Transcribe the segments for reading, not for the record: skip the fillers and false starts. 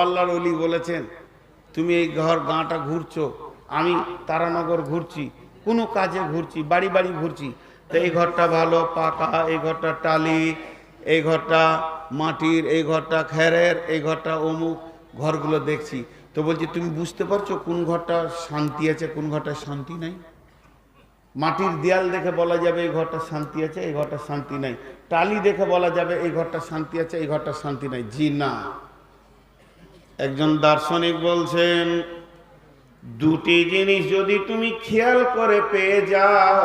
আল্লাহর ওলি বলেছেন, তুমি এই গাঁটা ঘুরছো, আমি তারানগর ঘুরছি, কোনো কাজে ঘুরছি, বাড়ি বাড়ি ঘুরছি, তো এই ঘরটা ভালো পাকা, এই ঘরটা টালি, এই ঘরটা মাটির, এই ঘরটা খেরের, এই ঘরটা অমুক, ঘরগুলো দেখছি। তো বলছি, তুমি বুঝতে পারছো কোন ঘরটা শান্তি আছে, কোন ঘরটা শান্তি নাই? মাটির দেয়াল দেখে বলা যাবে এই ঘরটা শান্তি আছে, এই ঘরটা শান্তি নাই। টালি দেখে বলা যাবে এই ঘরটা শান্তি আছে, এই ঘরটা শান্তি নাই। জি না। একজন দার্শনিক বলছেন, দুটি জিনিস যদি তুমি খেয়াল করে পেয়ে যাও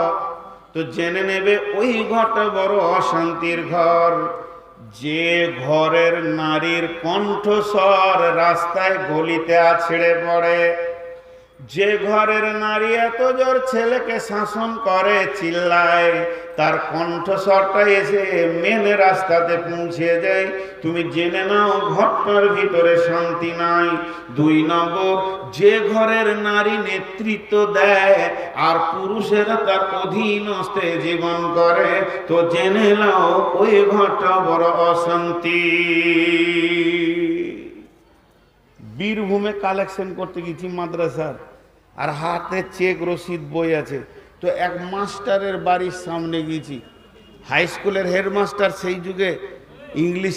তো জেনে নেবে ওই ঘরটা বড় অশান্তির ঘর। যে ঘরের নারীর কণ্ঠস্বর রাস্তায় গলিতে আছড়ে পড়ে, যে ঘরের নারী এত জোর ছেলেকে শাসন করে, চিল্লায়, তার কণ্ঠস্বরটা এসে মেন রাস্তাতে পৌঁছে যায়, তুমি জেনে নাও ঘরটার ভিতরে শান্তি নাই। 2 নম্বর, যে ঘরের নারী নেতৃত্ব দেয় আর পুরুষেরা তার অধীনস্থে জীবন করে, তো জেনে নাও ওই ঘরটা বড় অশান্তি। বীরভূমে কালেকশন করতে গেছি মাদ্রাসার, আর হাতে চেক রসিদ বই আছে। তো এক মাস্টারের বাড়ির সামনে গেছি, হাই স্কুলের হেডমাস্টার, সেই যুগে ইংলিশ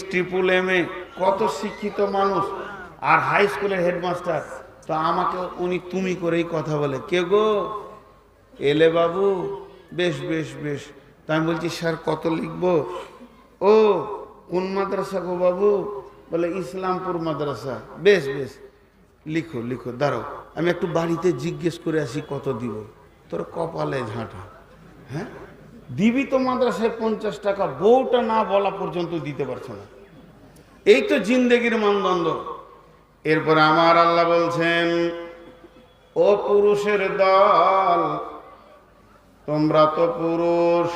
MAA, কত শিক্ষিত মানুষ, আর হাই স্কুলের হেডমাস্টার। তো আমাকে উনি তুমি করেই কথা বলে, কে গো? এলে বাবু? বেশ বেশ বেশ। তা আমি বলছি, স্যার কত লিখবো? ও কোন মাদ্রাসা গো বাবু? বলে ইসলামপুর মাদ্রাসা। বেশ বেশ, লিখো লিখো, দাঁড়াও আমি একটু বাড়িতে জিজ্ঞেস করে আসি কত দিব। তোর কপালে ঝাঁটা। হ্যাঁ, দিবি তো মাদ্রাসায় 50 টাকা, বউটা না বলা পর্যন্ত দিতে পারছো না। এই তো জিন্দেগির মানদণ্ড। এরপর আমার আল্লাহ বলছেন, ও পুরুষের দল, তোমরা তো পুরুষ,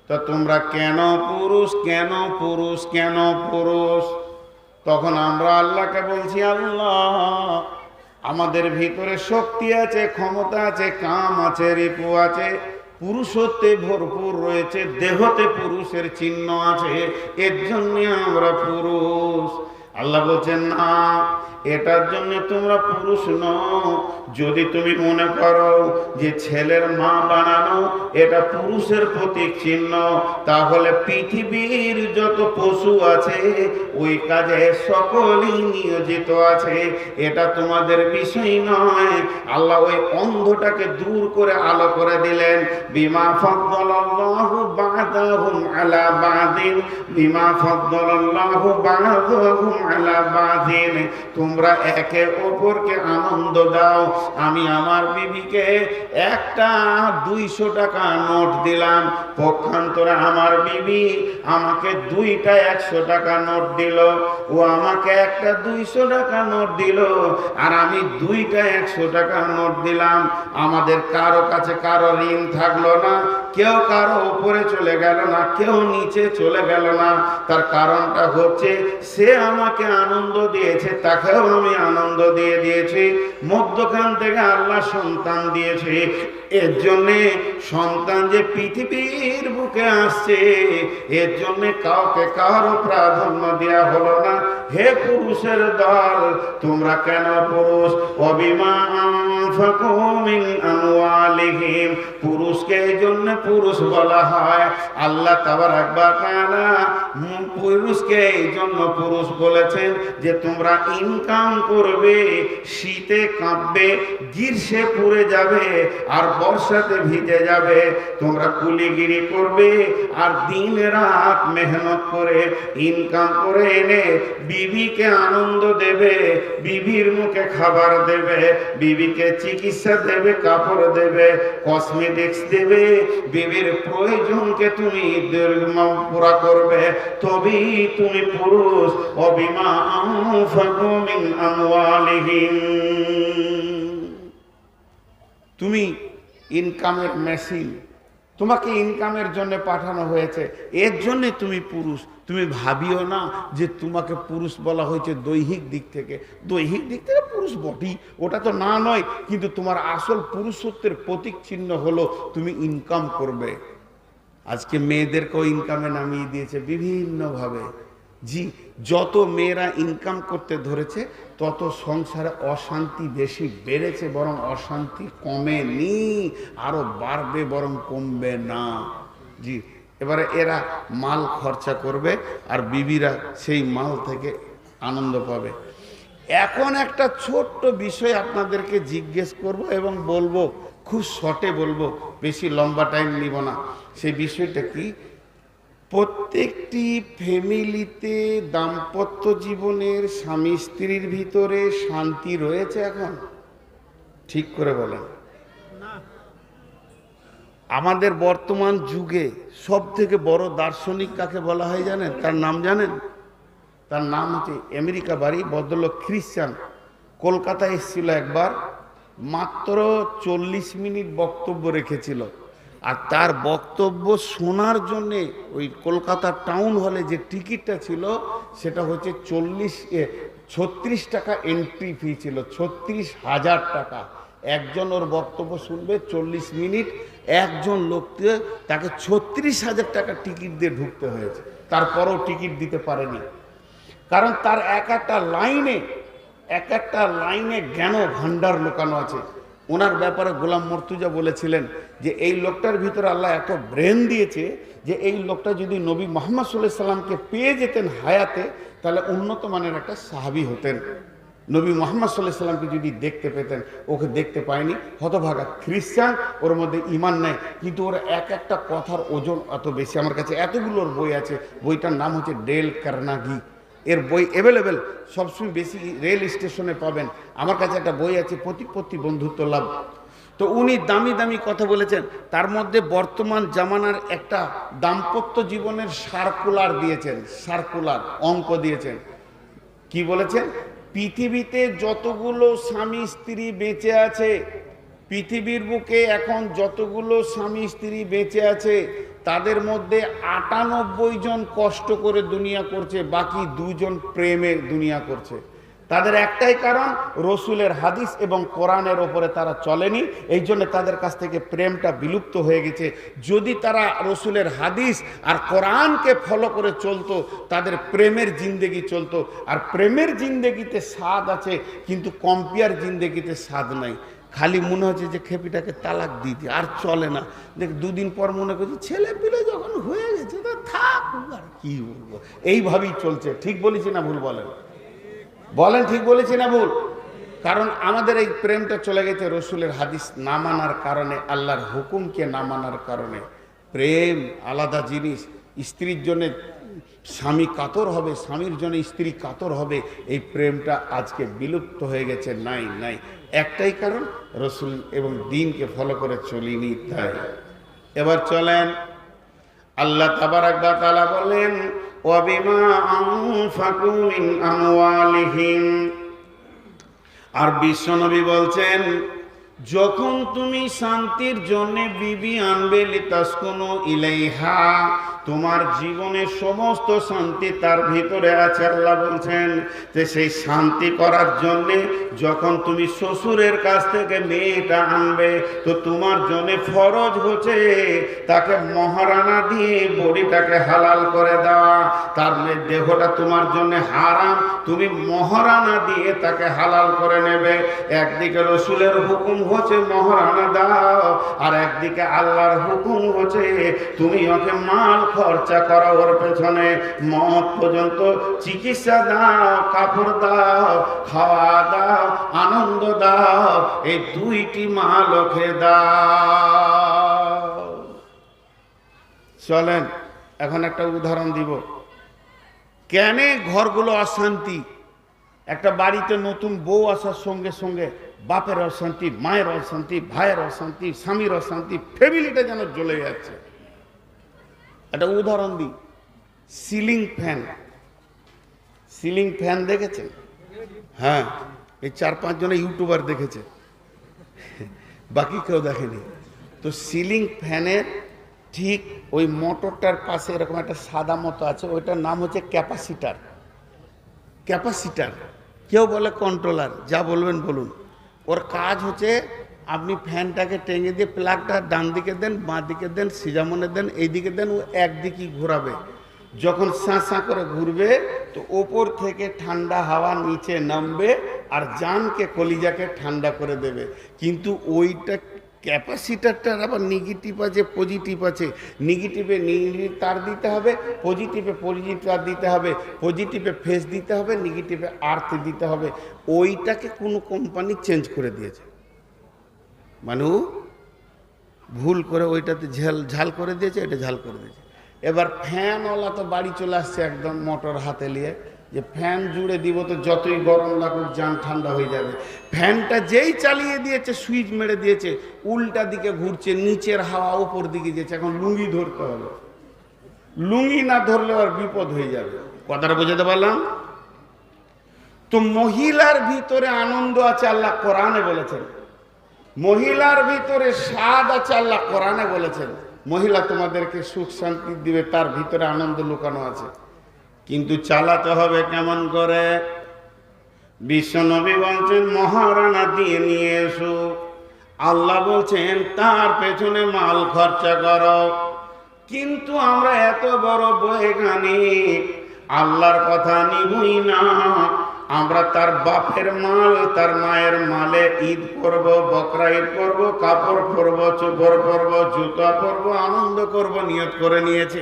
তা তোমরা কেন পুরুষ, কেন পুরুষ, কেন পুরুষ? তখন আমরা আল্লাহকে বলছি, আল্লাহ আমাদের ভিতরে শক্তি আছে, ক্ষমতা আছে, কাম আছে, রিপু আছে, পুরুষত্বে ভরপুর রয়েছে, দেহতে পুরুষের চিহ্ন আছে, এর জন্য আমরা পুরুষ। আল্লাহ বলছেন, না, এটার জন্য তোমরা পুরুষ নও। যদি তুমি মনে করো যে ছেলের মা বানানো এটা পুরুষের প্রতীক চিহ্ন, তাহলে পৃথিবীর যত পশু আছে ওই কাজে সকলেই নিয়োজিত আছে, এটা তোমাদের বিষয় নয়। আল্লাহ ওই অন্ধটাকে দূর করে আলো করে দিলেন। বিমা ফাদ্দালাল্লাহু বা'দাহুম আলা বা'দিন, বিমা ফাদ্দালাল্লাহু বা'দাহুম আলা বা'দিন। তোমরা একে অপরকে আনন্দ দাও। আমি আমার বিবিকে একটা 200 টাকা নোট দিলাম, পক্ষান্তরে আমার বিবি আমাকে 2টা 100 টাকা নোট দিল। ও আমাকে একটা 200 টাকা নোট দিল, আর আমি 2টা 100 টাকা নোট দিলাম। আমাদের কারো কাছে কারো ঋণ থাকলো না, কেউ কারো উপরে চলে গেল না, কেউ নিচে চলে গেল না। তার কারণটা হচ্ছে সে আমাকে আনন্দ দিয়েছে, তাকেও আমি আনন্দ দিয়ে দিয়েছি, মধ্যখান থেকে আল্লাহ সন্তান দিয়েছে। এর জন্যে সন্তান যে পৃথিবীর বুকে আসছে, এর জন্যে কাউকে কারো প্রাধান্য দেওয়া হলো না। হে পুরুষের দল, তোমরা কেন পুরুষ? অবিমা আনফাকু মিন আমওয়ালিহিম, পুরুষকে এই জন্য পুরুষ বলা হয়। আল্লাহ তাবারাক ওয়া তাআলা পুরুষকে এই জন্য পুরুষ বলেছেন যে তোমরা ইনকাম করবে, শীতে কাঁপবে, গ্রীষ্মে পুড়ে যাবে, আর বর্ষাতে ভিজে যাবে। তোমরা কুলিগিরি করবে আর দিন রাত মেহনত করে ইনকাম করে এনে বিবিকে আনন্দ দেবে, বিবির মুখে খাবার দেবে, বিবিকে চিকিৎসা দেবে, কাপড় দেবে, কসমেটিক্স দেবে, বিবির প্রয়োজনকে তুমি পুরা করবে, তবেই তুমি পুরুষ। অবিমা আনফাকু মিন আমওয়ালিহিম, তুমি ইনকামের মেশিন, তোমাকে ইনকামের জন্য পাঠানো হয়েছে, এর জন্য তুমি পুরুষ। তুমি ভাবিও না যে তোমাকে পুরুষ বলা হয়েছে দৈহিক দিক থেকে। দৈহিক দিক থেকে পুরুষ বটি, ওটা তো না নয়, কিন্তু তোমার আসল পুরুষত্বের প্রতীক চিহ্ন হলো তুমি ইনকাম করবে। আজকে মেয়েদেরকেও ইনকামে নামিয়ে দিয়েছে বিভিন্নভাবে। জি, যত মেয়েরা ইনকাম করতে ধরেছে তত সংসারে অশান্তি বেশি বেড়েছে, বরং অশান্তি কমেনি, আরো বাড়বে বরং কমবে না। জি, এবারে এরা মাল খরচা করবে আর বিবিরা সেই মাল থেকে আনন্দ পাবে। এখন একটা ছোট্ট বিষয় আপনাদেরকে জিজ্ঞেস করব এবং বলবো, খুব শর্টে বলবো, বেশি লম্বা টাইম নিব না। সেই বিষয়টা কি, প্রত্যেকটি ফ্যামিলিতে দাম্পত্য জীবনের স্বামী স্ত্রীর ভিতরে শান্তি রয়েছে এখন? ঠিক করে বলেন। আমাদের বর্তমান যুগে সব থেকে বড় দার্শনিক কাকে বলা হয় জানেন? তার নাম জানেন? তার নাম হচ্ছে, আমেরিকা বাড়ি, ভদ্রলোক খ্রিস্টান, কলকাতায় এসেছিল একবার, মাত্র 40 মিনিট বক্তব্য রেখেছিল। আর তার বক্তব্য শোনার জন্যে ওই কলকাতা টাউন হলে যে টিকিটটা ছিল সেটা হচ্ছে 36 টাকা এন্ট্রি ফি ছিল, 36,000 টাকা। একজন ওর বক্তব্য শুনবে 40 মিনিট, একজন লোককে তাকে 36,000 টাকা টিকিট দিয়ে ঢুকতে হয়েছে, তারপরও টিকিট দিতে পারেনি। কারণ তার এক একটা লাইনে জ্ঞান ভান্ডার লুকানো আছে। ওনার ব্যাপারে গোলাম মর্তুজা বলেছিলেন যে এই লোকটার ভিতরে আল্লাহ এত ব্রেন দিয়েছে যে এই লোকটা যদি নবী মুহাম্মদ সাল্লাল্লাহু আলাইহি সাল্লামকে পেয়ে যেতেন হায়াতে, তাহলে উন্নত মানের একটা সাহাবী হতেন। নবী মুহাম্মদ সাল্লাল্লাহু আলাইহি সাল্লামকে যদি দেখতে পেতেন, ওকে দেখতে পায়নি, হতভাগা খ্রিস্টান, ওর মধ্যে ঈমান নেই, কিন্তু ওর এক একটা কথার ওজন এত বেশি। আমার কাছে এতগুলোর বই আছে, বইটার নাম হচ্ছে ডেল কার্নেগি। এর বই অ্যাভেলেবেল, সবসময় বেশি রেল স্টেশনে পাবেন। আমার কাছে একটা বই আছে, প্রতি বন্ধুত্ব লাভ। তো উনি দামি দামি কথা বলেছেন, তার মধ্যে বর্তমান জামানার একটা দাম্পত্য জীবনের সার্কুলার দিয়েছেন, সার্কুলার অঙ্ক দিয়েছেন। কি বলেছেন? পৃথিবীতে যতগুলো স্বামী স্ত্রী বেঁচে আছে, পৃথিবীর বুকে এখন যতগুলো স্বামী স্ত্রী বেঁচে আছে, তাদের মধ্যে 98 জন কষ্ট করে দুনিয়া করছে, বাকি 2 জন প্রেমের দুনিয়া করছে। তাদের একটাই কারণ, রসুলের হাদিস এবং কোরআনের ওপরে তারা চলেনি, এই জন্য তাদের কাছ থেকে প্রেমটা বিলুপ্ত হয়ে গেছে। যদি তারা রসুলের হাদিস আর কোরআনকে ফলো করে চলতো, তাদের প্রেমের জিন্দেগি চলতো। আর প্রেমের জিন্দেগিতে স্বাদ আছে, কিন্তু কম্পিয়ার জিন্দেগিতে স্বাদ নাই। খালি মনে হচ্ছে যে খেপিটাকে তালাক দিতে, আর চলে না। দেখ 2 দিন পর মনে করছি ছেলে পিলে যখন হয়ে গেছে তা থাক, আর কি বলবো, এইভাবেই চলছে। ঠিক বলেছি না ভুল? বলেন বলেন, ঠিক বলেছি না ভুল? কারণ আমাদের এই প্রেমটা চলে গেছে রসুলের হাদিস না মানার কারণে, আল্লাহর হুকুমকে না মানার কারণে। প্রেম আলাদা জিনিস। স্ত্রীর জন্য স্বামী কাতর হবে, স্বামীর জন্য স্ত্রী কাতর হবে, এই প্রেমটা আজকে বিলুপ্ত হয়ে গেছে। নাই, একটাই কারণ, রসুল এবং দ্বীনকে ফলো করে চলিনি তাই। এবার চলেন, আল্লাহ তাবারাক ওয়া তাআলা বলেন, ওয়া বিমা আনফাকু মিন আমওয়ালিহিম। আর বিশ্বনবী বলছেন, যখন তুমি শান্তির জন্য বিবি আনবে, লিতাসকুনু ইলাইহা, তোমার জীবনের সমস্ত শান্তি তার ভিতরে আছে। আল্লাহ বলছেন যে সেই শান্তি করার জন্য যখন তুমি শ্বশুরের কাছ থেকে মেয়েটা আনবে, তো তোমার জন্য ফরজ হচ্ছে তাকে মহারানা দিয়ে বডিটাকে হালাল করে দেওয়া। তার দেহটা তোমার জন্য হারাম, তুমি মহারানা দিয়ে তাকে হালাল করে নেবে। একদিকে রসুলের হুকুম হচ্ছে মহারানা দাও, আর একদিকে আল্লাহর হুকুম হচ্ছে তুমি ওকে মাল খরচা করো, ওর পেছনে মত পর্যন্ত চিকিৎসা দাও, কাপড় দাও, খাওয়া দাও, আনন্দ দাও, এই 2টি মাল ওকে দাও। চলেন এখন একটা উদাহরণ দিব, কেন ঘরগুলো অশান্তি। একটা বাড়িতে নতুন বউ আসার সঙ্গে সঙ্গে বাপের অশান্তি, মায়ের অশান্তি, ভাইয়ের অশান্তি, স্বামীর অশান্তি, ফ্যামিলিটা যেন জ্বলে যাচ্ছে। একটা উদাহরণ দিই, সিলিং ফ্যান দেখেছেন? হ্যাঁ, এই 4-5 জন ইউটিউবার দেখেছে, বাকি কেউ দেখেনি। তো সিলিং ফ্যানের ঠিক ওই মোটরটার পাশে এরকম একটা সাদা মতো আছে, ওইটার নাম হচ্ছে ক্যাপাসিটার। কেউ বলে কন্ট্রোলার, যা বলবেন বলুন। ওর কাজ হচ্ছে আপনি ফ্যানটাকে টেঙে দিয়ে প্লাগটা ডান দিকে দেন, বাঁ দিকে দেন, সিজামনে দেন, এই দিকে দেন, ও একদিকেই ঘোরাবে। যখন সাঁ করে ঘুরবে তো ওপর থেকে ঠান্ডা হাওয়া নিচে নামবে আর জানকে কলিজাকে ঠান্ডা করে দেবে। কিন্তু ওইটা ক্যাপাসিটারটার আবার নেগেটিভ আছে, পজিটিভ আছে। নেগেটিভে নেগেটিভ তার দিতে হবে, পজিটিভে পজিটিভ তার দিতে হবে, পজিটিভে ফেস দিতে হবে, নেগেটিভে আর্থ দিতে হবে। ওইটাকে কোনো কোম্পানি চেঞ্জ করে দিয়েছে, মানে ভুল করে ওইটাতে ঝাল করে দিয়েছে, এটা ঝাল করে দিয়েছে। এবার ফ্যানওয়ালা তো বাড়ি চলে আসছে একদম মোটর হাতে নিয়ে, যে ফ্যান জুড়ে দিব তো যতই গরম লাগুক জান ঠান্ডা হয়ে যাবে। ফ্যানটা যেই চালিয়ে দিয়েছে, সুইচ মেরে দিয়েছে, উল্টা দিকে ঘুরছে, নিচের হাওয়া উপর দিকে দিয়েছে। এখন লুঙ্গি ধরতে হবে, লুঙ্গি না ধরলে আর বিপদ হয়ে যাবে। কথাটা বুঝাতে পারলাম তো? মহিলার ভিতরে আনন্দ আছে, আল্লাহ কোরআনে বলেছেন। মহিলার ভিতরে স্বাদ আছে, আল্লাহ কোরআনে বলেছেন। মহিলা তোমাদেরকে সুখ শান্তি দিবে, তার ভিতরে আনন্দ লুকানো আছে। কিন্তু চালাতে হবে কেমন করে? বিশ্বনবী বলছেন মহারানা দিয়ে নিয়ে এসো। আল্লাহ বলছেন তার পেছনে মাল খরচা করো। কিন্তু আমরা এত বড় বৈজ্ঞানিক, আল্লাহর কথা নিবই না। আমরা তার বাপের মাল, তার মায়ের মালে ঈদ করব, বকরা ঈদ করব, কাপড় পরব, চোপড় পরব, জুতা পরব, আনন্দ করব, নিয়ত করে নিয়েছি।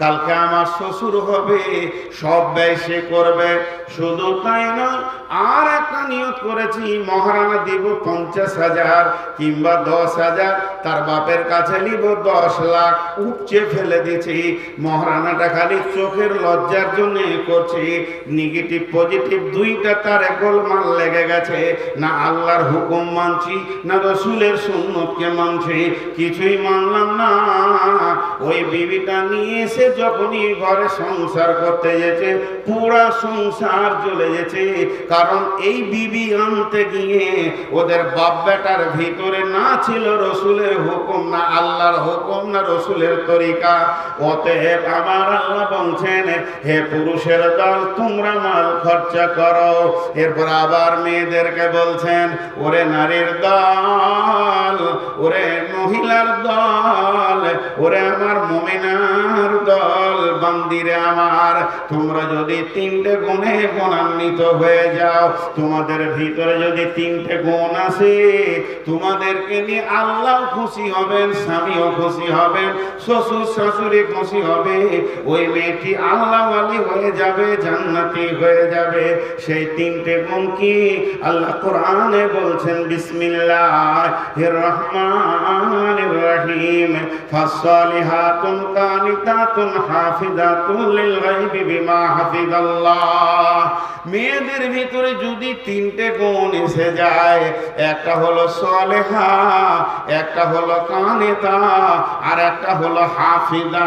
কালকে আমার শ্বশুর হবে, সব ব্যয় সে করবে। শুধু তাই নয়, আর একটা নিয়ত করেছি, মহারানা দিব 50,000 কিংবা 10,000, তার বাপের কাছে নিব 10 লাখ। উপচে ফেলে দিয়েছি। মহারানাটা খালি চোখের লজ্জার জন্য করছি। নেগেটিভ পজিটিভ দুইটা তার গোলমাল লেগে গেছে। না আল্লাহর হুকুম মানছি, না রসুলের সুন্নতকে মানছি, কিছুই মানলাম না। ওই বিবিটা নিয়ে এসে যখনই ঘরে সংসার করতে যেছে, পুরা সংসার চলে গেছে। কারণ এই বিবি আনতে গিয়ে ওদের বাপ বেটার ভিতরে না ছিল রসুলের হুকুম, না আল্লাহর হুকুম, না রসুলের তরিকা। অতএব আমার আল্লাহ বলছেন, হে পুরুষের দল, তোমরা মাল খরচা করো। এরপর আবার মেয়েদেরকে বলছেন, ওরে নারীর দল, ওরে মহিলার দল, ওরে আমার মুমিনার দল, বান্দিরে আমার, তোমরা যদি 3টে গুণে গুণান্বিত হয়ে যাও, তোমাদের ভিতরে যদি 3টে গুণ আসে, তোমাদেরকে নিয়ে আল্লাহ খুশি হবেন, স্বামীও খুশি হবেন, শ্বশুর শাশুড়ি খুশি হবে। ওই মেয়েটি আল্লাহওয়ালি হয়ে যাবে, জান্নাতি হয়ে যাবে। সেই 3টে গুণ কি? আল্লাহ কোরআনে বলছেন, বিসমিল্লাহির রহমানির রহিম, ফাসসালিহাতুন কানিতাতুন হাফিজাতুন লিল গায়বি বিমা হাফিজাল্লাহ। মেয়েদের ভিতরে যদি 3টে গুণ এসে যায়, একটা হলো সালেহা, একটা হলো কানিতা, আর একটা হলো হাফিজা।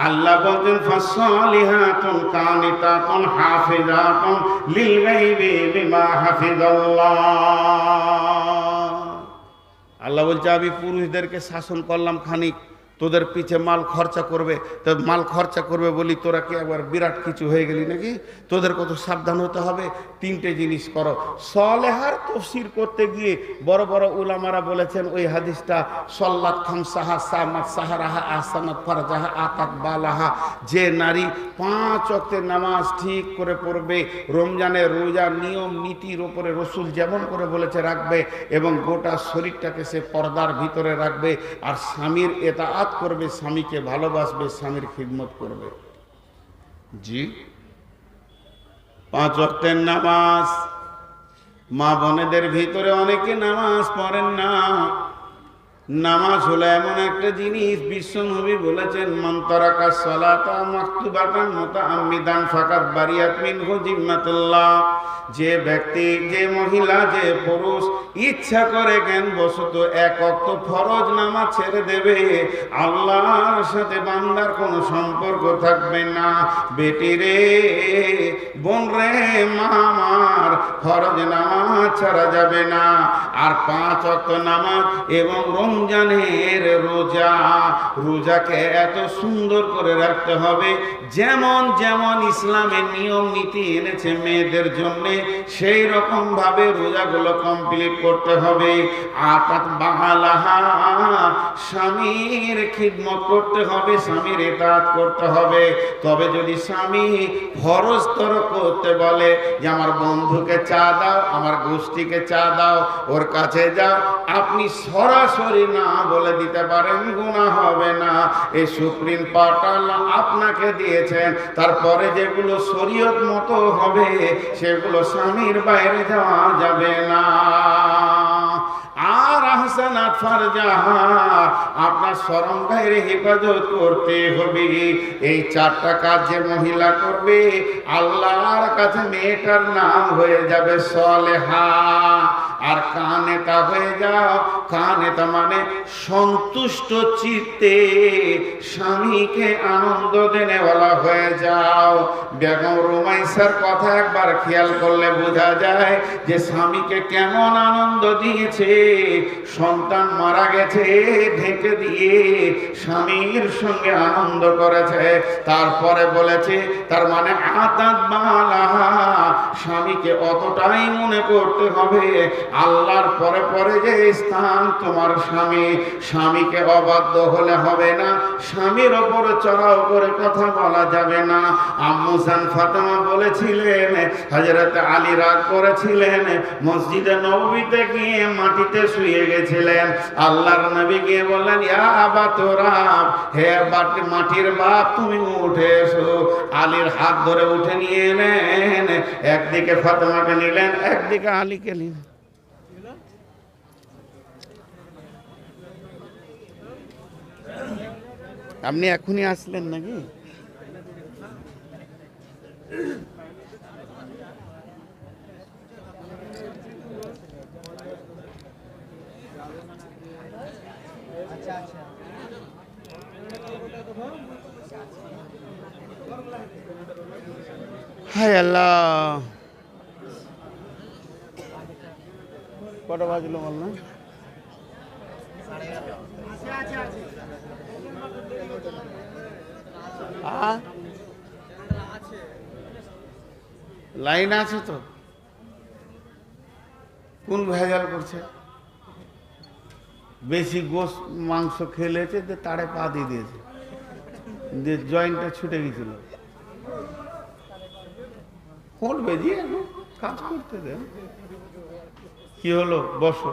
আল্লাহ বলেন ফাসসালিহাতুন কানিতাতুন হাফিজাতুন লিল গায়বি বিমা হাফিজাল্লাহ। আল্লাহ বলছে আমি পুরুষদেরকে শাসন করলাম খানিক, তোদের পিছে মাল খরচা করবে। তো মাল খরচা করবে বলি তোরা কি একবার বিরাট কিছু হয়ে গেলি নাকি? তোদের কত সাবধান হতে হবে। 3টে জিনিস করো। সলেহার তফসির করতে গিয়ে বড় বড় উলামারা বলেছেন, ওই হাদিসটা সল্লাত খামসাহা সামাত সাহারাহা আহসানাত ফারজাহা আতাত বালাহা, যে নারী 5 ওয়াক্তের নামাজ ঠিক করে পড়বে, রমজানের রোজা নিয়ম নীতির ওপরে রসুল যেমন করে বলেছে রাখবে, এবং গোটা শরীরটাকে সে পর্দার ভিতরে রাখবে, আর স্বামীর এতাআত করবে, স্বামীকে ভালোবাসবে, স্বামীর খিদমত করবে। জি, 5 ওয়াক্তের নামাজ। মা বোনেদের ভিতরে অনেকে নামাজ পড়েন না। নামাজ হলো এমন একটা জিনিস, বিশ্বনবী বলেছেন, মান তারাকা সালাতা মাকতুবাতান মুতাআম্মিদান ফাকাদ বারিয়াত মিনহু জিম্মাতুল্লাহ। যে ব্যক্তি, যে মহিলা, যে পুরুষ ইচ্ছা করে জ্ঞানবশত 1 ওয়াক্ত ফরজ নামাজ ছেড়ে দেবে, আল্লাহর সাথে বান্দার কোনো সম্পর্ক থাকবে না। বেটি রে, বোন রে, মা আমার, ফরজ নামাজ ছাড়া যাবে না। আর 5 ওয়াক্ত নামাজ এবং রমজানের রোজা, রোজাকে এত সুন্দর করে রাখতে হবে, যেমন যেমন ইসলামের নিয়ম নীতি এনেছে মেয়েদের জন্য, সেই রকম ভাবে রোজাগুলো কমপ্লিট করতে হবে। আতাত বাহালাহা, স্বামীর খিদমত করতে হবে, স্বামীর ইতাআত করতে হবে। তবে যদি স্বামী ফরজ তরক করতে বলে যে আমার বন্ধুকে চা দাও, আমার গোষ্ঠীকে চা দাও, ওর কাছে যাও, আপনি সরাসরি না বলে দিতে পারেন, গুনাহ হবে না। এই সুপ্রিম পাওয়ার আল্লাহ আপনাকে দিয়েছেন। তারপরে যেগুলো শরীয়ত মতো হবে সেগুলো স্বামীর বাইরে যাওয়া যাবে না। আর আহসানাত ফারজাহা, আপনার শরম গায়ের হেফাজত করতে হবে। এই চারটা কাজ যে মহিলা করবে, আল্লাহর কাছে মেয়েটার নাম হয়ে যাবে সলেহা। আর কানেতা হয়ে যাও। কানেতা মানে সন্তুষ্ট চিত্তে স্বামীকে আনন্দ দেনেওয়ালা হয়ে যাও। বেগম রুমাইসার কথা একবার খেয়াল করলে বোঝা যায় যে স্বামীকে কেমন আনন্দ দিয়েছে। সন্তান মারা গেছে ঢেকে দিয়ে স্বামীর সঙ্গে আনন্দ করেছে। তারপরে বলেছে তার মানে আতাত বালাহা, স্বামীকে অতটাই মনে করতে হবে। আল্লাহর পরে পরে যে স্থান তোমার স্বামী, স্বামীকে অবাধ্য হলে হবে না, স্বামীর ওপরে চড়াও করে কথা বলা যাবে না। আম্মু জান ফাতেমা বলেছিলেন, হযরত আলী রাগ করেছিলেন, মসজিদে নববীতে গিয়ে মাটিতে শুয়ে গেছিলেন। আল্লাহর নবী গিয়ে বললেন, ইয়া আবা তুরাব, হে মাটির বাপ তুমি উঠে এসো। আলীর হাত ধরে উঠে নিয়ে এলেন, একদিকে ফাতেমাকে নিলেন, একদিকে আলীকে নিলেন। আপনি এখনই আসলেন নাকি? হায় আল্লাহ, কটা বাজলো বললাম? লাইন আছে তো? কোন ভেজাল করছে? বেশি গোশ মাংস খেলেছে, তাড়ে পা দিয়ে দিয়েছে, দিয়ে জয়েন্টটা ছুটে গেছিল। কোন বেজিয়ে কাজ করতে দেন। কি হলো? বসো।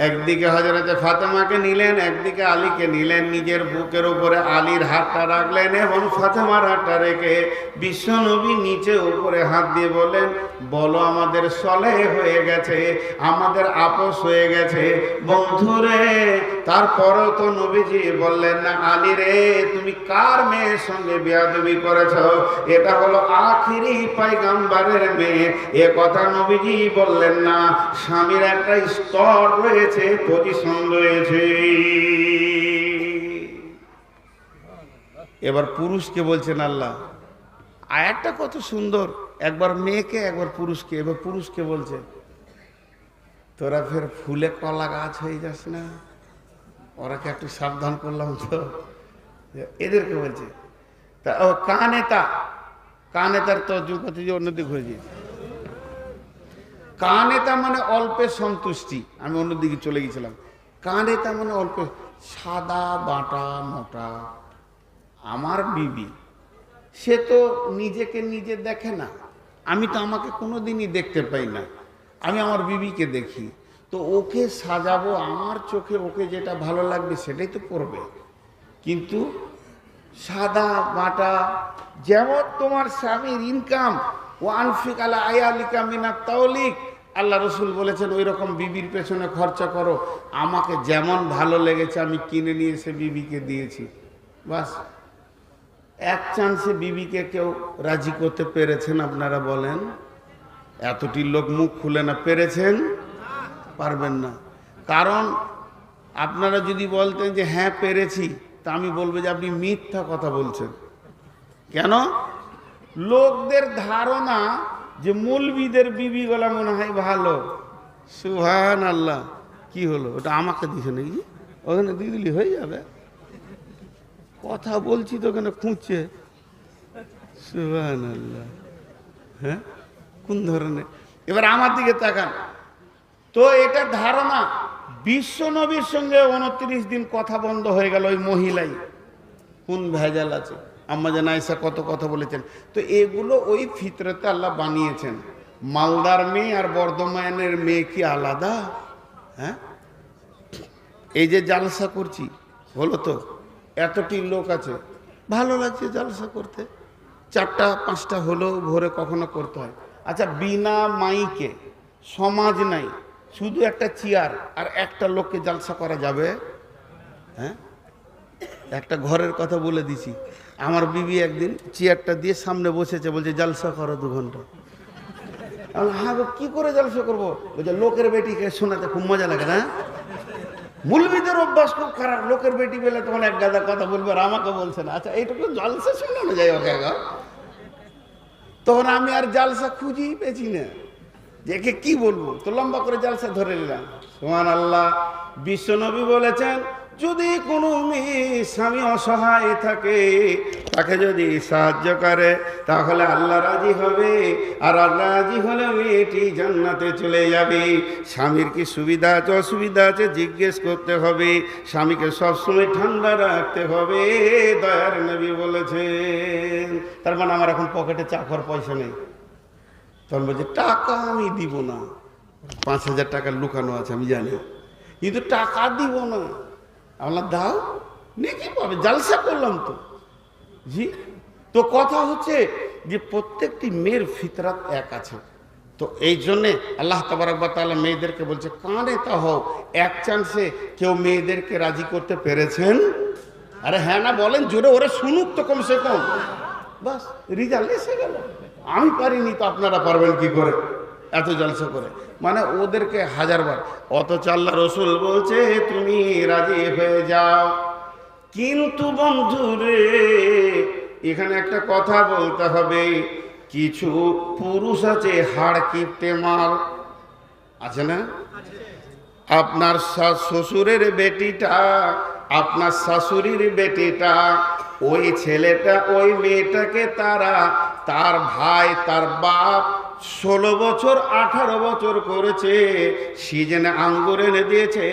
একদিকে হযরতে ফাতেমাকে নিলেন, একদিকে আলীকে নিলেন। নিজের বুকের উপরে আলীর হাতটা রাখলেন এবং ফাতেমার হাতটা রেখে বিশ্বনবী নিচে উপরে হাত দিয়ে বললেন, বলো আমাদের সলেহ হয়ে গেছে, আমাদের আপোষ হয়ে গেছে বন্ধুরে। তারপরেও তো নবীজি বললেন না, আলী রে তুমি কার মেয়ের সঙ্গে বেয়াদবি করেছ? এটা হলো আখিরি পয়গম্বরের মেয়ে। এ কথা নবীজি বললেন না। স্বামীর একটা স্তর রয়েছে, পজিশন রয়েছে। এবার পুরুষকে বলছেন আল্লাহ। আয়াতটা কত সুন্দর, একবার মেয়েকে একবার পুরুষকে। এবার পুরুষকে বলছে, তোরা ফের ফুলে কলা গাছ হয়ে যাস না। ওরাকে একটু সাবধান করলাম তো, এদেরকে বলছে। তা ও কানেতা, কানেতার তো যুগতে যে অন্যদিক হয়ে যায়। কানেতা মানে অল্পে সন্তুষ্টি। আমি অন্যদিকে চলে গেছিলাম। কানেতা মানে অল্প, সাদা বাটা মোটা। আমার বিবি, সে তো নিজেকে নিজে দেখে না। আমি তো আমাকে কোনোদিনই দেখতে পাই না, আমি আমার বিবিকে দেখি। তো ওকে সাজাবো, আমার চোখে ওকে যেটা ভালো লাগবে সেটাই তো করবে। কিন্তু সাদা বাটা, যেমন তোমার স্বামীর ইনকাম, ও আনফিক আলা আয়ালিকা মিনাত তাওলিক, আল্লাহ রসুল বলেছেন ওই রকম বিবির পেছনে খরচা করো। আমাকে যেমন ভালো লেগেছে আমি কিনে নিয়ে এসে বিবিকে দিয়েছি, বাস। এক চান্সে বিবিকে কেউ রাজি করতে পেরেছেন আপনারা বলেন? এতটি লোক মুখ খুলে না, পেরেছেন? পারবেন না। কারণ আপনারা যদি বলতেন যে হ্যাঁ পেরেছি, তা আমি বলবো যে আপনি মিথ্যা কথা বলছেন। কেন? লোকদের ধারণা যে মৌলবীদের বিবিগুলা মনে হয় ভালো। সুবহানাল্লাহ, কি হলো? ওটা আমাকে দিছে নাকি? ওখানে দিয়ে দিলি হয়ে যাবে। কথা বলছি তো ওখানে খুঁজছে। সুবহানাল্লাহ। হ্যাঁ, কোন ধরনের? এবার আমার দিকে তাকান তো। এটা ধারণা বিশ্ব নবীর সঙ্গে 29 দিন কথা বন্ধ হয়ে গেল ওই মহিলাই। কোন ভেজাল আছে? আম্মা জান আয়েশা কত কথা বলেছেন। তো এগুলো ওই ফিতরতে আল্লাহ বানিয়েছেন। মালদার মেয়ে আর বর্ধমানের মেয়ে কি আলাদা? হ্যাঁ, এই যে জালসা করছি হলো তো, এতটি লোক আছে, ভালো লাগছে জালসা করতে। 4টা 5টা হলো ভোরে কখনো করতে হয়। আচ্ছা, বিনা মাইকে, সমাজ নাই, শুধু একটা চেয়ার আর একটা লোককে জালসা করা যাবে? হ্যাঁ, একটা ঘরের কথা বলে দিছি। আমার বিবি একদিন চেয়ারটা দিয়ে সামনে বসেছে, বলছে জালসা করো 2 ঘন্টা। হ্যাঁ, কি করে জালসা করবো? বলছে লোকের বেটিকে শোনাতে খুব মজা লাগে না। মুলবিদের অভ্যাস খুব খারাপ, লোকের বেটি পেলে তখন এক গাদা কথা বলবে আর আমাকে বলছে না। আচ্ছা, এইটুকু জালসা শোনানো যায় ওকে? তখন আমি আর জালসা খুঁজেই পেয়েছি না যে একে কি বলবো, তো লম্বা করে জালসা ধরে নিলাম। সুবহানাল্লাহ। বিশ্বনবী বলেছেন, যদি কোনো মেয়ে স্বামী অসহায় থাকে, তাকে যদি সাহায্য করে তাহলে আল্লাহ রাজি হবে, আর আল্লাহ রাজি হলে মেয়েটি জান্নাতে চলে যাবে। স্বামীর কি সুবিধা আছে অসুবিধা আছে জিজ্ঞেস করতে হবে, স্বামীকে সবসময় ঠান্ডা রাখতে হবে। দয়ার নবী বলেছেন। তার মানে আমার এখন পকেটে চা খাওয়ার পয়সা নেই, তখন বলছে টাকা আমি দিব না। 5,000 টাকা লুকানো আছে আমি জানি, কিন্তু টাকা দিব না। আল্লাহ দাও, নেকি পাবে, জালসা করলাম তো। জি, তো কথা হচ্ছে যে প্রত্যেকটি মেয়ের ফিতরাত এক আছে। তো এই জন্যে আল্লাহ তাবারক ওয়া তাআলা মেয়েদেরকে বলছে, কানে তা হও। এক চান্সে কেউ মেয়েদেরকে রাজি করতে পেরেছেন? আরে হ্যাঁ না বলেন জোরে, ওরা শুনুক তো কমসে কম। বাস, রিজাল্ট এসে গেল। আমি পারিনি তো আপনারা পারবেন কি করে এত জলসা করে? মানে ওদেরকে 1000 বার। অথচ আল্লাহ রসুল বলছে তুমি রাজি হয়ে যাও। কিন্তু বন্ধুরে, এখানে একটা কথা বলতে হবে। কিছু পুরুষ আছে হাড় কিপটে মাল, আছে না? আপনার শ্বশুরের বেটিটা, আপনার শাশুড়ির বেটিটা, ওই ছেলেটা ওই মেয়েটাকে তার ভাই তার বাপ 16 বছর 18 বছর করেছে, সিজনে আঙ্গুর এনে দিয়েছে।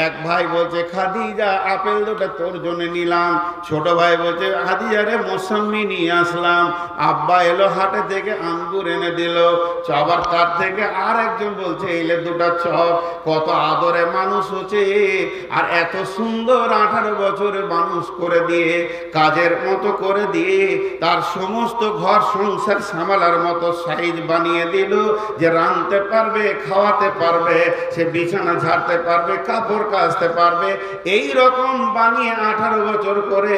এক ভাই বলছে খাদিজা আপেল দুটো তোর জন্য নিলাম, ছোট ভাই বলছে খাদিজা রে মৌসম্বি নিয়ে আসলাম। আব্বা এলো হাটে থেকে আঙ্গুর এনে দিল। আবার তার থেকে আর একজন বলছে এলে 2টা চপ। কত আদরে মানুষ হচ্ছে, আর এত সুন্দর 18 বছরে মানুষ করে দিয়ে, কাজের মতো করে দিয়ে, তার সমস্ত ঘর সংসার সামালার মতো সাইজ বানিয়ে দিল, যে রাঁধতে পারবে, খাওয়াতে পারবে, সে বিছানা ঝাড়তে পারবে, কাপড় কাচতে পারবে। এই রকম বানিয়ে 18 বছর করে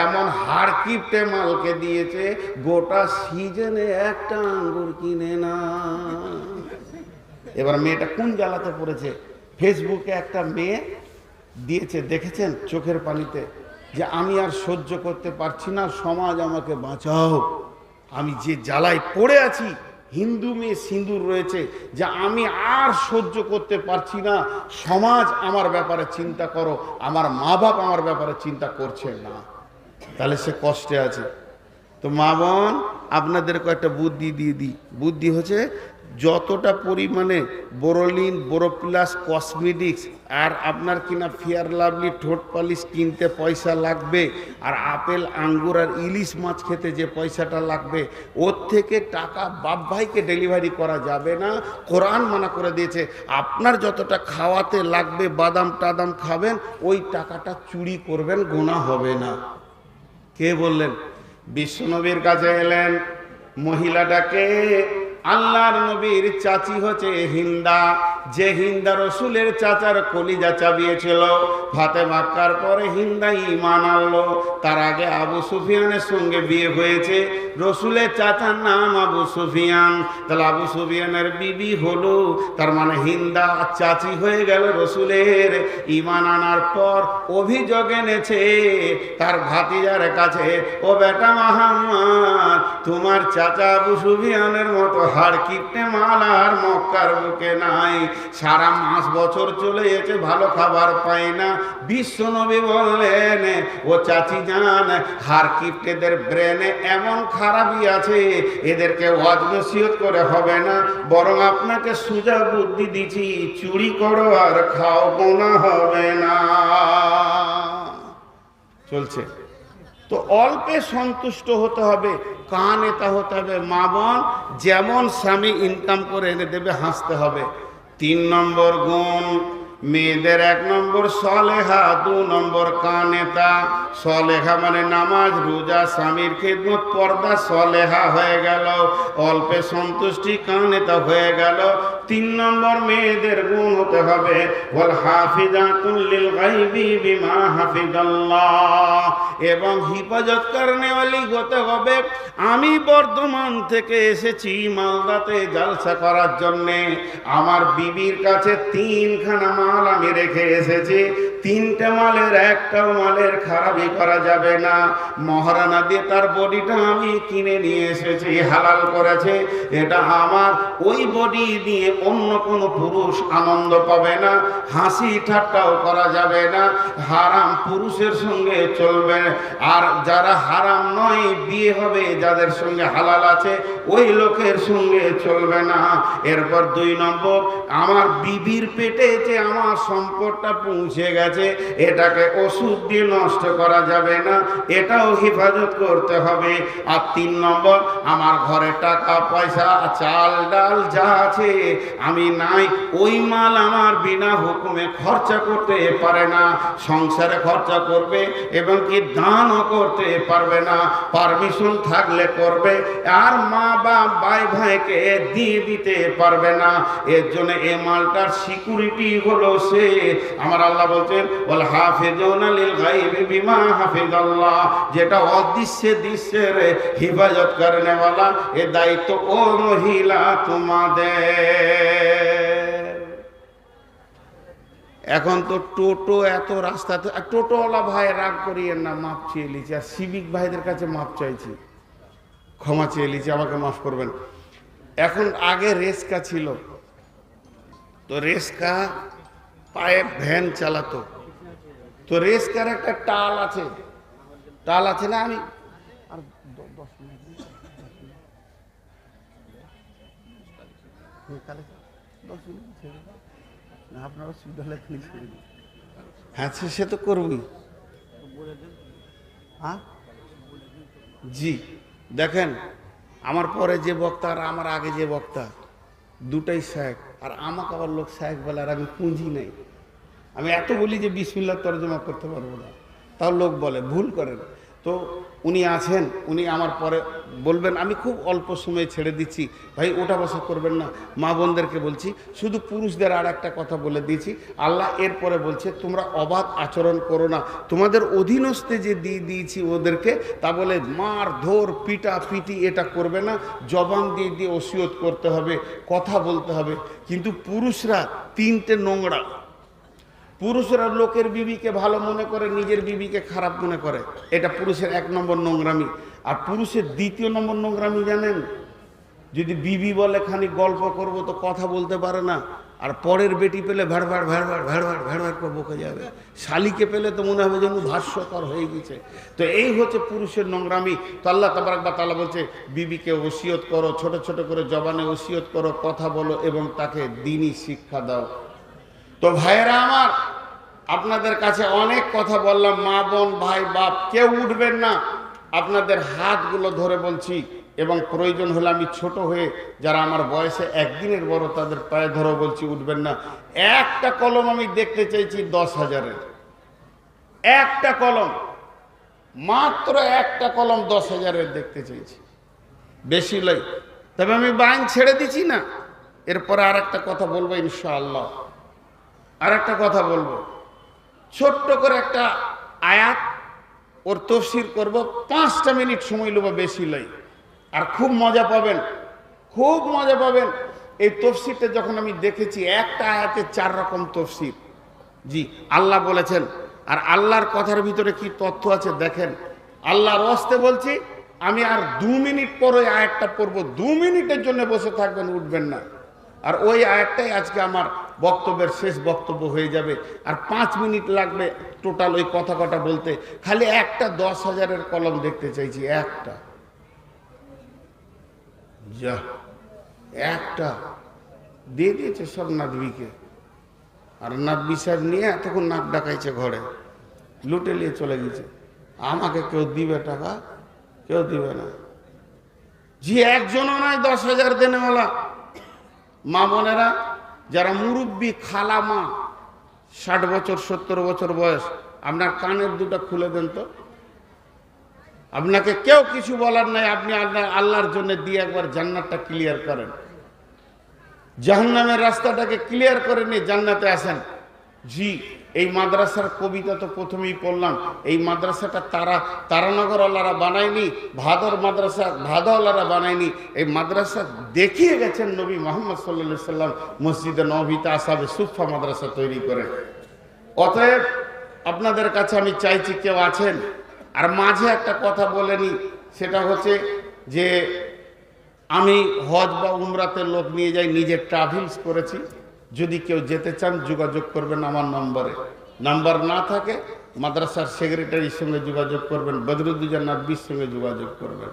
এমন হাড় কিপটে মালকে দিয়েছে, গোটা সিজনে একটা আঙ্গুর কিনে না। এবার মেয়েটা কোন জ্বালাতে পড়েছে? ফেসবুকে একটা মেয়ে দিয়েছে, দেখেছেন চোখের পানিতে, যে আমি আর সহ্য করতে পারছি না, সমাজ আমাকে বাঁচাও, আমি যে জ্বালায় পড়ে আছি। হিন্দু মেয়ে সিঁদুর রয়েছে, যে আমি আর সহ্য করতে পারছি না, সমাজ আমার ব্যাপারে চিন্তা করো, আমার মা বাপ আমার ব্যাপারে চিন্তা করছে না। তাহলে সে কষ্টে আছে। তো মা বোন, আপনাদের কয়েকটা বুদ্ধি দিয়ে দিই। বুদ্ধি হচ্ছে, যতটা পরিমাণে বোরোলিন, বোরোপ্লাস, কসমেটিক্স আর আপনার কিনা ফেয়ার লাভলি ঠোঁট পালিশ কিনতে পয়সা লাগবে, আর আপেল আঙ্গুর আর ইলিশ মাছ খেতে যে পয়সাটা লাগবে, ওর থেকে টাকা বাপ ভাইকে ডেলিভারি করা যাবে না। কোরআন মানা করে দিয়েছে, আপনার যতটা খাওয়াতে লাগবে, বাদাম টাদাম খাবেন, ওই টাকাটা চুরি করবেন, গুনাহ হবে না। কে বললেন? বিশ্বনবীর কাছে এলেন মহিলাটাকে। আল্লাহর নবীর চাচি হচ্ছে হিন্দা, যে হিন্দা রসুলের চাচার কলিজা চাবিয়েছিল। ফাতেমা মক্কার পরে হিন্দা ঈমান আনলো। তার আগে আবু সুফিয়ানের সঙ্গে বিয়ে হয়েছে। রসুলের চাচার নাম আবু সুফিয়ান, তাহলে আবু সুফিয়ানের বিবি হলো, তার মানে হিন্দা চাচি হয়ে গেল রসুলের। ঈমান আনার পর অভিযোগ এনেছে তার ভাতিজার কাছে, ও বেটা মুহাম্মদ, তোমার চাচা আবু সুফিয়ানের মতো হাড় কিপটে মাল আর মক্কার বুকে নাই। সারা মাস বছর চলে যেতে ভালো খাবার পায় না। বিশ্ব নবী বললেন, ও চাচি জান, হার কিপ্টেদের ব্রেনে এমন খারাপই আছে, এদেরকে ওয়াজ নসিহত করে হবে না, বরং আপনাকে সুজা বুদ্ধি দিচ্ছি, চুরি করো আর খাও, গোনা হবে না। চলছে তো অল্পে সন্তুষ্ট হতে হবে, কান এটা হতে হবে। মা বোন যেমন স্বামী ইনকাম করে এনে দেবে হাসতে হবে। 3 নম্বর গুণ মেয়েদের, 1 নম্বর সলেহা, 2 নম্বর কানেতা। সলেহা মানে নামাজ রোজা স্বামীর খেদমত পর্দা, সলেহা হয়ে গেল, অল্পে সন্তুষ্টি কানেতা হয়ে গেল। 3 নম্বর মেয়েদের গুণ হতে হবে ওয়াল হাফিজাতুল লিল গায়বি বিমা হাফিজাল্লাহ, এবং হিফাজত করনেওয়ালি হতে হবে। আমি বর্ধমান থেকে এসেছি মালদাতে জলসা করার জন্যে, আমার বিবির কাছে 3খানা মাল আমি রেখে এসেছি। 3টে মালের একটাও মালের খারাপই করা যাবে না। মহারানা দিয়ে তার বডিটা আমি কিনে নিয়ে এসেছি, হালাল করেছে, এটা আমার। ওই বডি দিয়ে অন্য কোনো পুরুষ আনন্দ পাবে না, হাসি ঠাট্টাও করা যাবে না, হারাম পুরুষের সঙ্গে চলবে। আর যারা হারাম নয়, বিয়ে হবে যাদের সঙ্গে হালাল আছে, ওই লোকের সঙ্গে চলবে না। এরপর 2 নম্বর, আমার বিবির পেটে যে আমার সম্পদটা পৌঁছে গেছে, এটাকে ওষুধ দিয়ে নষ্ট করা যাবে না, এটাও হেফাজত করতে হবে। আর 3 নম্বর, আমার ঘরে টাকা পয়সা চাল ডাল যা আছে, আমি নাই, ওই মাল আমার বিনা হুকুমে খরচা করতে পারে না। সংসারে খরচা করবে এবং কি দানও করতে পারবে না, পারমিশন থাকলে করবে, আর মা বা ভাই ভাইকে দিয়ে দিতে পারবে না। এর জন্য এই মালটার সিকিউরিটি হলো সে। আমার আল্লাহ বলছেন ওয়াল হাফিজুনা লিল গায়বি বিমা হাফিজাল্লাহ, যেটা অদৃশ্যে দৃশ্যের হিফাজত করনেওয়ালা, এ দায়িত্ব ও মহিলা তোমাদের। এখন তো টোটো এত রাস্তাতে, টোটোওয়ালা ভাই রাগ করিয়েন না, মাপ চেয়ে লিছি। আর সিভিক ভাইদের কাছে মাপ চাইছি, ক্ষমা চেয়ে লিছি, আমাকে মাফ করবেন। এখন আগে রেস্কা ছিল, তো রেস্কা পায়ে ভ্যান চালাতো, তো রেস্কার একটা টাল আছে, টাল আছে না। আমি আর 10 মিনিট, 10 মিনিট ছেড়ে দাও না, আপনারা সুবিধা হলে ছেড়ে দিন। হ্যাঁ সে তো করবই। হ্যাঁ জি, দেখেন আমার পরে যে বক্তা আর আমার আগে যে বক্তা, দুটাই শায়েখ। আর আমাকে আবার লোক শায়েখ বলে, আর আমি পুঁজি নেই। আমি এত বলি যে বিসমিল্লাহ তরজমা করতে পারবো না, তাও লোক বলে, ভুল করেন। তো উনি আছেন, উনি আমার পরে বলবেন। আমি খুব অল্প সময়ে ছেড়ে দিচ্ছি ভাই, ওটা বসা করবেন না। মা বোনদেরকে বলছি, শুধু পুরুষদের আর একটা কথা বলে দিয়েছি, আল্লাহ এরপরে বলছে তোমরা অবাধ আচরণ করো না। তোমাদের অধীনস্থে যে দিয়ে দিয়েছি ওদেরকে, তা বলে মার ধর পিটা পিটি এটা করবে না, জবান দিয়ে দিয়ে ওসিয়ত করতে হবে, কথা বলতে হবে। কিন্তু পুরুষরা 3টে নোংরা। পুরুষরা লোকের বিবিকে ভালো মনে করে, নিজের বিবিকে খারাপ মনে করে, এটা পুরুষের 1 নম্বর নোংরামি। আর পুরুষের 2 নম্বর নোংরামি জানেন, যদি বিবি বলে খানিক গল্প করব, তো কথা বলতে পারে না, আর পরের বেটি পেলে ভ্যাড়ভাড় ভ্যাড়ভাড় ভ্যাড়ভাড় ভ্যাড়ভাড় করে বকে যাবে। শালিকে পেলে তো মনে হবে যেন ভাষ্যকর হয়ে গেছে। তো এই হচ্ছে পুরুষের নোংরামি। তো আল্লাহ তাবারক ওয়া তাআলা বলছে, বিবিকে ওসিয়ত করো, ছোট ছোট করে জবানে ওসিয়ত করো, কথা বলো এবং তাকে দ্বীনি শিক্ষা দাও। তো ভাইয়েরা আমার, আপনাদের কাছে অনেক কথা বললাম, মা বোন ভাই বাপ কেউ উঠবেন না, আপনাদের হাতগুলো ধরে বলছি। এবং প্রয়োজন হলে আমি ছোট হয়ে, যারা আমার বয়সে 1 দিনের বড়, তাদের পায়ে ধরে বলছি, উঠবেন না। একটা কলম আমি দেখতে চাইছি 10,000-এর, একটা কলম, মাত্র একটা কলম 10,000-এর দেখতে চাইছি, বেশি লই। তবে আমি বাইন ছেড়ে দিচ্ছি না, এরপরে আর একটা কথা বলবো ইনশাআল্লাহ। আর একটা কথা বলবো, ছোট্ট করে একটা আয়াত, ওর তাফসীর করব, 5টা মিনিট সময় নেব, বেশি লই। আর খুব মজা পাবেন, খুব মজা পাবেন। এই তাফসীরটা যখন আমি দেখেছি, একটা আয়াতে 4 রকম তাফসীর। জি, আল্লাহ বলেছেন, আর আল্লাহর কথার ভিতরে কি তথ্য আছে দেখেন। আল্লাহর ওয়াস্তে বলছি, আমি আর 2 মিনিট পরে আয়াতটা পড়বো, 2 মিনিটের জন্য বসে থাকবেন, উঠবেন না। আর ওই আয়াতটাই আজকে আমার বক্তব্যের শেষ বক্তব্য হয়ে যাবে। আর 5 মিনিট লাগবে টোটাল ওই কথা কটা বলতে। খালি একটা 10,000-এর কলম দেখতে চাইছি, একটা, যা একটা দিয়ে দিয়েছে সব নাদবিকে। আর নাদবি সাহেব নিয়ে এতক্ষণ নাক ডাকাইছে ঘরে, লুটে নিয়ে চলে গেছে। আমাকে কেউ দিবে টাকা? কেউ দিবে না। জি একজনও নয় 10,000 দেনেওয়ালা। মা বোনেরা যারা মুরব্বী, খালা মা, 60 বছর 70 বছর বয়স, আপনার কানের দুটা খুলে দেন তো। আপনাকে কেউ কিছু বলার নাই, আপনি আল্লাহর জন্য দিয়ে একবার জান্নাতটা ক্লিয়ার করেন, জাহান্নামের রাস্তাটাকে ক্লিয়ার করে নিয়ে জান্নাতে আসেন। জি এই মাদ্রাসার কবিতা তো প্রথমেই পড়লাম। এই মাদ্রাসাটা তারানগর আল্লাহরা বানায়নি, ভাদর মাদ্রাসা ভাদওয়ালারা বানায়নি। এই মাদ্রাসা দেখিয়ে গেছেন নবী মুহাম্মদ সাল্লাল্লাহু আলাইহি সাল্লাম মসজিদে নববীতে আসহাবে সুফফা মাদ্রাসা তৈরি করে। অতএব আপনাদের কাছে আমি চাইছি কেউ আছেন। আর মাঝে একটা কথা বলেনি, সেটা হচ্ছে যে আমি হজ বা উমরাতে লোক নিয়ে যাই, নিজে ট্রাভেলস করেছি। যদি কেউ যেতে চান যোগাযোগ করবেন আমার নম্বরে। নাম্বার না থাকে মাদ্রাসার সেক্রেটারির সঙ্গে যোগাযোগ করবেন, বদরুদ্দোজা নাদবির সঙ্গে যোগাযোগ করবেন।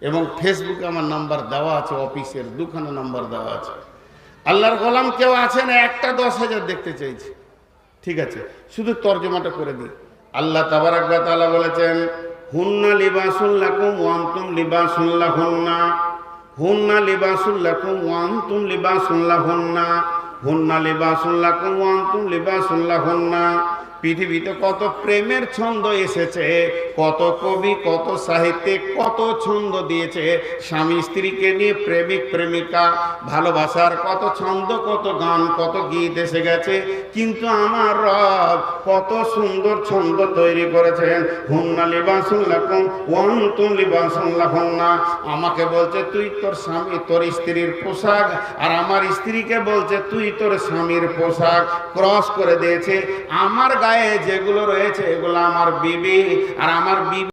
এবং ফেসবুকে আমার নাম্বার দেওয়া আছে, অফিসের 2খানা নাম্বার দেওয়া আছে। আল্লাহর গোলাম কেউ আছেন? একটা 10,000 দেখতে চাইছি। ঠিক আছে, শুধু তর্জমাটা করে দিই। আল্লাহ তাবারাক ওয়া তাআলা বলেছেন, হুন্না লিবাসুল লাকুম ওয়া আনতুম লিবাসুল লাহুন্না, হুন্না লিবাসুল লাকুম ওয়া আনতুম লিবাসুল লাহুন্না, হুন্না লিবাসুল লাকুম ওয়া আনতুম লিবাসুল লাহুন্না। পৃথিবীতে কত প্রেমের ছন্দ এসেছে, কত কবি, কত সাহিত্যিক, কত ছন্দ দিয়েছে স্বামী স্ত্রীকে নিয়ে, প্রেমিক প্রেমিকা, ভালোবাসার কত ছন্দ, কত গান, কত গীত এসে গেছে। কিন্তু আমার রব কত সুন্দর ছন্দ তৈরি করেছেন। হুন্না লিবাসুল লাকুম ওয়া আনতুম লিবাসুল লাহুন্না। আমাকে বলছে তুই তোর স্বামী, তোর স্ত্রীর পোশাক, আর আমার স্ত্রীকে বলছে তুই তোর স্বামীর পোশাক। ক্রস করে দিয়েছে। আমার গায়ে যেগুলো রয়েছে এগুলো আমার বিবি, আর আমার বিবি